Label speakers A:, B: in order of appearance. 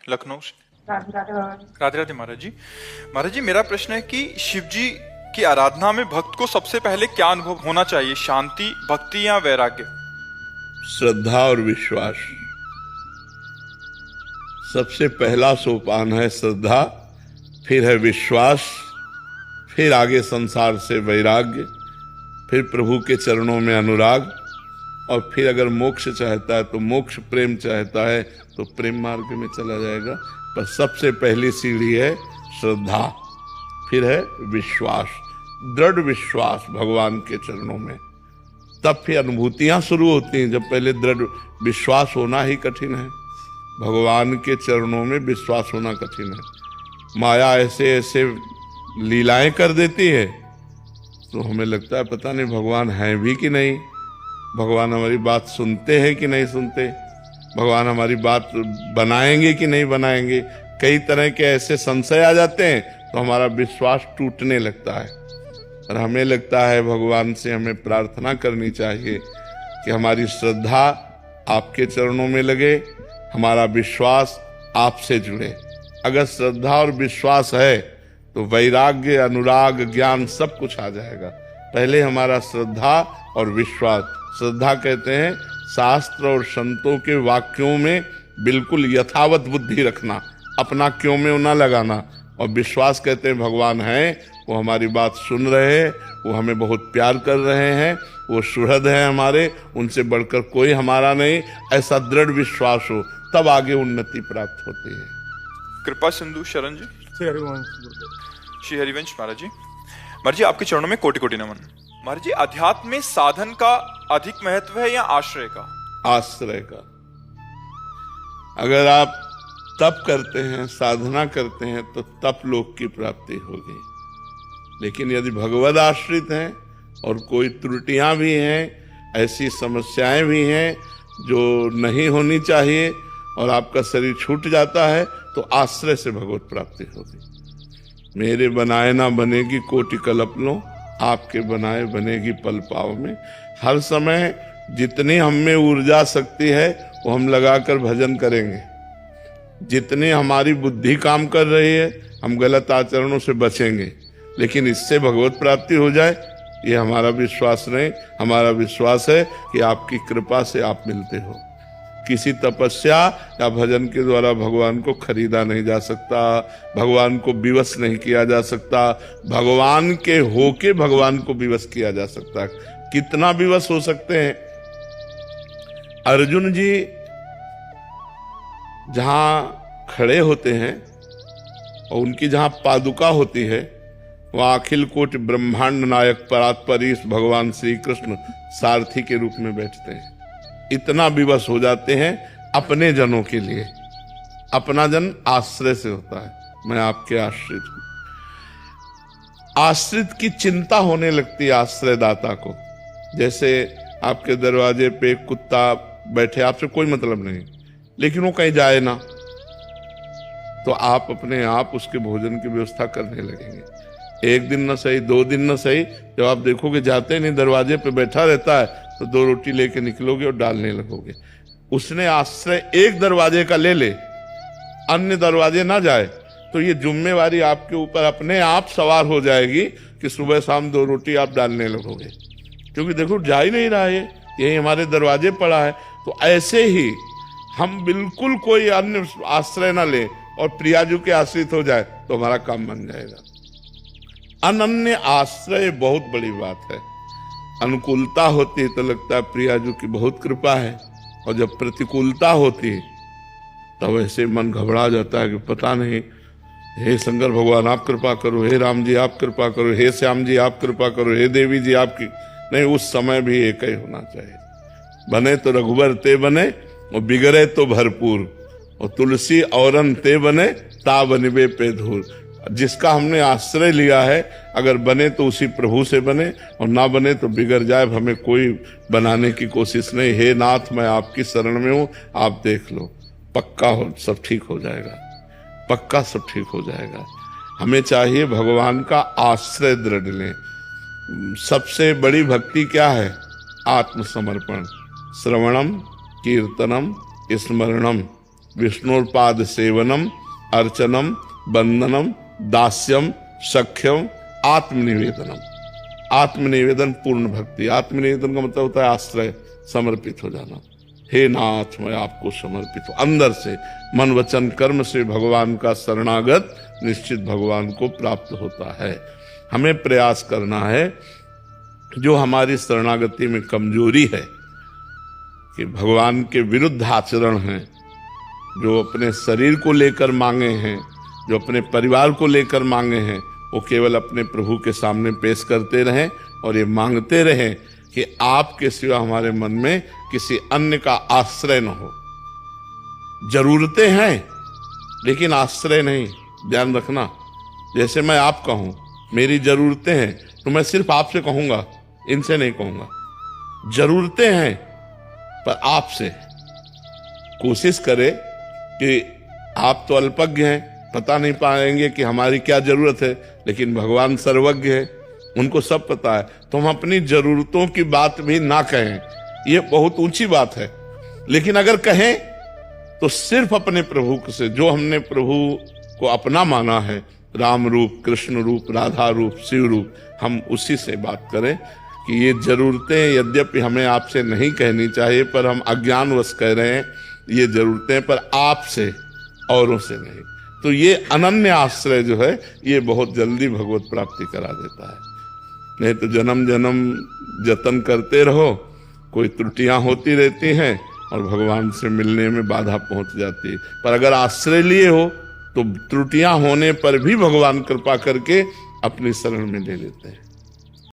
A: लखनऊ से।
B: राधे राधे बाबा जी।
A: राधे राधे महाराज जी। महाराज जी, मेरा प्रश्न है कि शिव जी की आराधना में भक्त को सबसे पहले क्या अनुभव होना चाहिए, शांति, भक्ति या वैराग्य?
C: श्रद्धा और विश्वास। सबसे पहला सोपान है श्रद्धा, फिर है विश्वास, फिर आगे संसार से वैराग्य, फिर प्रभु के चरणों में अनुराग, और फिर अगर मोक्ष चाहता है तो मोक्ष, प्रेम चाहता है तो प्रेम मार्ग में चला जाएगा। पर सबसे पहली सीढ़ी है श्रद्धा, फिर है विश्वास, दृढ़ विश्वास भगवान के चरणों में। तब फिर अनुभूतियां शुरू होती हैं। जब पहले दृढ़ विश्वास होना ही कठिन है, भगवान के चरणों में विश्वास होना कठिन है। माया ऐसे ऐसे लीलाएं कर देती है तो हमें लगता है पता नहीं भगवान हैं भी कि नहीं, भगवान हमारी बात सुनते हैं कि नहीं सुनते, भगवान हमारी बात बनाएंगे कि नहीं बनाएंगे। कई तरह के ऐसे संशय आ जाते हैं तो हमारा विश्वास टूटने लगता है। और हमें लगता है भगवान से हमें प्रार्थना करनी चाहिए कि हमारी श्रद्धा आपके चरणों में लगे, हमारा विश्वास आपसे जुड़े। अगर श्रद्धा और विश्वास है तो वैराग्य, अनुराग, ज्ञान सब कुछ आ जाएगा। पहले हमारा श्रद्धा और विश्वास। श्रद्धा कहते हैं शास्त्र और संतों के वाक्यों में बिल्कुल यथावत बुद्धि रखना, अपना क्यों में ना लगाना। और विश्वास कहते हैं भगवान हैं, वो हमारी बात सुन रहे हैं, वो हमें बहुत प्यार कर रहे हैं, वो सुहृद हैं हमारे, उनसे बढ़कर कोई हमारा नहीं। ऐसा दृढ़ विश्वास हो तब आगे उन्नति प्राप्त होती है।
A: कृपा सिंधु शरण जी।
B: श्री हरिवंश।
A: श्री हरिवंश महाराज जी। महाराज जी, आपके चरणों में कोटि कोटि नमन। महाराज जी, अध्यात्म में साधन का अधिक महत्व है या आश्रय का?
C: आश्रय का। अगर आप तप करते हैं, साधना करते हैं तो तप लोक की प्राप्ति होगी। लेकिन यदि भगवद आश्रित हैं और कोई त्रुटियां भी हैं, ऐसी समस्याएं भी हैं जो नहीं होनी चाहिए और आपका शरीर छूट जाता है, तो आश्रय से भगवत प्राप्ति होगी। मेरे बनाए ना बनेगी कोटि कल्प लो, आपके बनाए बनेगी पल पाव में। हर समय जितनी हम में ऊर्जा शक्ति है वो हम लगाकर भजन करेंगे। जितनी हमारी बुद्धि काम कर रही है हम गलत आचरणों से बचेंगे। लेकिन इससे भगवत प्राप्ति हो जाए ये हमारा विश्वास नहीं। हमारा विश्वास है कि आपकी कृपा से आप मिलते हो। किसी तपस्या या भजन के द्वारा भगवान को खरीदा नहीं जा सकता, भगवान को विवश नहीं किया जा सकता। भगवान के होके भगवान को विवश किया जा सकता है। कितना विवश हो सकते हैं? अर्जुन जी जहां खड़े होते हैं और उनकी जहां पादुका होती है वहां अखिल कोटि ब्रह्मांड नायक परात्परीश भगवान श्री कृष्ण सारथी के रूप में बैठते हैं। इतना विवश हो जाते हैं अपने जनों के लिए। अपना जन आश्रय से होता है, मैं आपके आश्रित हूं। आश्रित की चिंता होने लगती है आश्रयदाता को। जैसे आपके दरवाजे पे एक कुत्ता बैठे, आपसे कोई मतलब नहीं, लेकिन वो कहीं जाए ना, तो आप अपने आप उसके भोजन की व्यवस्था करने लगेंगे। एक दिन न सही, 2 दिन न सही, जब आप देखोगे जाते नहीं, दरवाजे पे बैठा रहता है, तो 2 रोटी लेके निकलोगे और डालने लगोगे। उसने आश्रय एक दरवाजे का ले ले, अन्य दरवाजे ना जाए, तो ये जिम्मेवारी आपके ऊपर अपने आप सवार हो जाएगी कि सुबह शाम 2 रोटी आप डालने लगोगे। क्योंकि देखो जा ही नहीं रहा है, यही हमारे दरवाजे पड़ा है। तो ऐसे ही हम बिल्कुल कोई अन्य आश्रय ना ले और प्रियाजू के आश्रित हो जाए तो हमारा काम बन जाएगा। अनन्य आश्रय बहुत बड़ी बात है। अनुकूलता होती है तो लगता है प्रियाजू की बहुत कृपा है, और जब प्रतिकूलता होती है तब ऐसे मन घबरा जाता है कि पता नहीं, हे शंकर भगवान आप कृपा करो, हे राम जी आप कृपा करो, हे श्याम जी आप कृपा करो, हे देवी जी आपकी। नहीं, उस समय भी एक ही होना चाहिए। बने तो रघुबर ते बने और बिगड़े तो भरपूर, और तुलसी औरन ते बने ता बनिबे पे धूर। जिसका हमने आश्रय लिया है, अगर बने तो उसी प्रभु से बने, और ना बने तो बिगड़ जाए, हमें कोई बनाने की कोशिश नहीं। हे नाथ मैं आपकी शरण में हूं, आप देख लो, पक्का हो, सब ठीक हो जाएगा, पक्का सब ठीक हो जाएगा। हमें चाहिए भगवान का आश्रय दृढ़ लें। सबसे बड़ी भक्ति क्या है? आत्मसमर्पण। श्रवणम कीर्तनम स्मरणम विष्णुपाद सेवनम अर्चनम बंदनम दास्यम सख्यम आत्मनिवेदनम। आत्मनिवेदन पूर्ण भक्ति। आत्मनिवेदन का मतलब होता है आश्रय, समर्पित हो जाना। हे नाथ मैं आपको समर्पित हूं, अंदर से मन वचन कर्म से भगवान का शरणागत निश्चित भगवान को प्राप्त होता है। हमें प्रयास करना है, जो हमारी शरणागति में कमजोरी है कि भगवान के विरुद्ध आचरण है, जो अपने शरीर को लेकर मांगे हैं, जो अपने परिवार को लेकर मांगे हैं, वो केवल अपने प्रभु के सामने पेश करते रहें और ये मांगते रहें कि आपके सिवा हमारे मन में किसी अन्य का आश्रय न हो। जरूरतें हैं लेकिन आश्रय नहीं, ध्यान रखना। जैसे मैं आपका हूं, मेरी जरूरतें हैं तो मैं सिर्फ आपसे कहूंगा, इनसे नहीं कहूंगा। जरूरतें हैं पर आपसे। कोशिश करें कि आप तो अल्पज्ञ हैं, पता नहीं पाएंगे कि हमारी क्या जरूरत है, लेकिन भगवान सर्वज्ञ है, उनको सब पता है। तो हम अपनी जरूरतों की बात भी ना कहें, ये बहुत ऊंची बात है। लेकिन अगर कहें तो सिर्फ अपने प्रभु से, जो हमने प्रभु को अपना माना है, राम रूप, कृष्ण रूप, राधा रूप, शिव रूप, हम उसी से बात करें कि ये जरूरतें यद्यपि हमें आपसे नहीं कहनी चाहिए, पर हम अज्ञानवश कह रहे हैं ये जरूरतें, पर आपसे, औरों से नहीं। तो ये अनन्य आश्रय जो है ये बहुत जल्दी भगवत प्राप्ति करा देता है। नहीं तो जन्म जन्म जतन करते रहो, कोई त्रुटियां होती रहती हैं और भगवान से मिलने में बाधा पहुंच जाती है। पर अगर आश्रय लिए हो तो त्रुटियां होने पर भी भगवान कृपा करके अपनी शरण में ले लेते हैं।